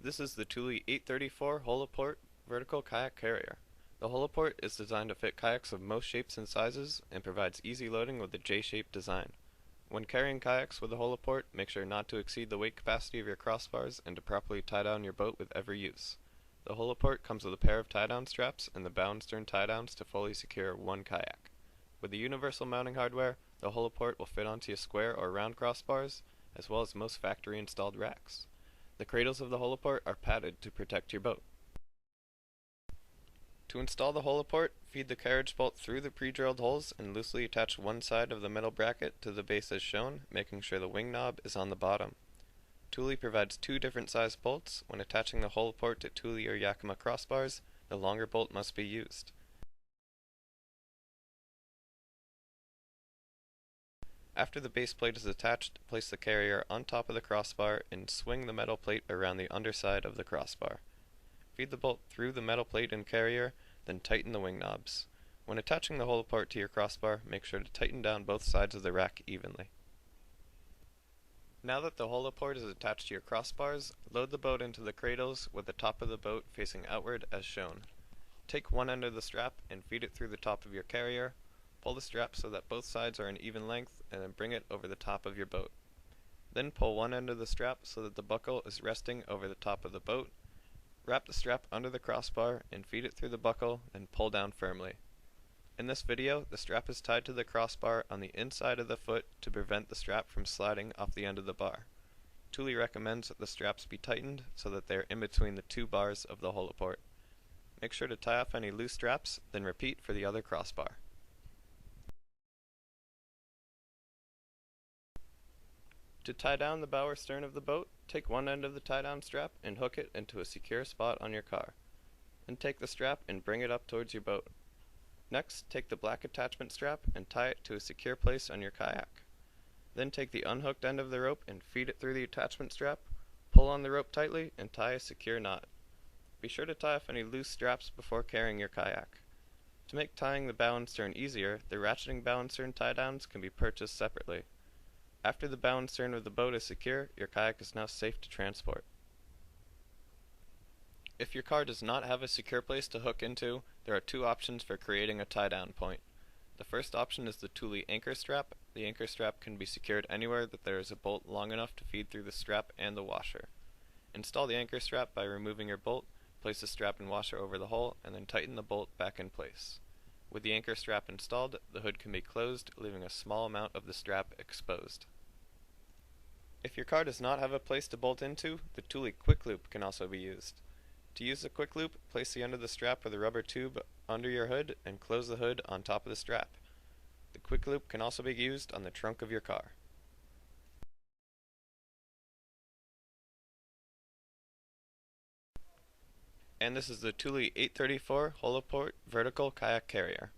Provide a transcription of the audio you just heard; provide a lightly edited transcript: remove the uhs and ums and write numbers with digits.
This is the Thule 834 Hullaport vertical kayak carrier. The Hullaport is designed to fit kayaks of most shapes and sizes and provides easy loading with a J-shaped design. When carrying kayaks with the Hullaport, make sure not to exceed the weight capacity of your crossbars and to properly tie down your boat with every use. The Hullaport comes with a pair of tie-down straps and the bow and stern tie-downs to fully secure one kayak. With the universal mounting hardware, the Hullaport will fit onto your square or round crossbars, as well as most factory-installed racks. The cradles of the Hullaport are padded to protect your boat. To install the Hullaport, feed the carriage bolt through the pre-drilled holes and loosely attach one side of the metal bracket to the base as shown, making sure the wing knob is on the bottom. Thule provides two different size bolts. When attaching the Hullaport to Thule or Yakima crossbars, the longer bolt must be used. After the base plate is attached, place the carrier on top of the crossbar and swing the metal plate around the underside of the crossbar. Feed the bolt through the metal plate and carrier, then tighten the wing knobs. When attaching the Hullaport to your crossbar, make sure to tighten down both sides of the rack evenly. Now that the Hullaport is attached to your crossbars, load the boat into the cradles with the top of the boat facing outward as shown. Take one end of the strap and feed it through the top of your carrier. Pull the strap so that both sides are an even length and then bring it over the top of your boat. Then pull one end of the strap so that the buckle is resting over the top of the boat. Wrap the strap under the crossbar and feed it through the buckle, then pull down firmly. In this video, the strap is tied to the crossbar on the inside of the foot to prevent the strap from sliding off the end of the bar. Thule recommends that the straps be tightened so that they are in between the two bars of the Hullaport. Make sure to tie off any loose straps, then repeat for the other crossbar. To tie down the bow or stern of the boat, take one end of the tie-down strap and hook it into a secure spot on your car. Then take the strap and bring it up towards your boat. Next, take the black attachment strap and tie it to a secure place on your kayak. Then take the unhooked end of the rope and feed it through the attachment strap, pull on the rope tightly, and tie a secure knot. Be sure to tie off any loose straps before carrying your kayak. To make tying the bow and stern easier, the ratcheting bow and stern tie-downs can be purchased separately. After the bow and stern of the boat is secure, your kayak is now safe to transport. If your car does not have a secure place to hook into, there are two options for creating a tie-down point. The first option is the Thule anchor strap. The anchor strap can be secured anywhere that there is a bolt long enough to feed through the strap and the washer. Install the anchor strap by removing your bolt, place the strap and washer over the hole, and then tighten the bolt back in place. With the anchor strap installed, the hood can be closed, leaving a small amount of the strap exposed. If your car does not have a place to bolt into, the Thule quick loop can also be used. To use the quick loop, place the end of the strap with a rubber tube under your hood and close the hood on top of the strap. The quick loop can also be used on the trunk of your car. And this is the Thule 834 Hullaport vertical kayak carrier.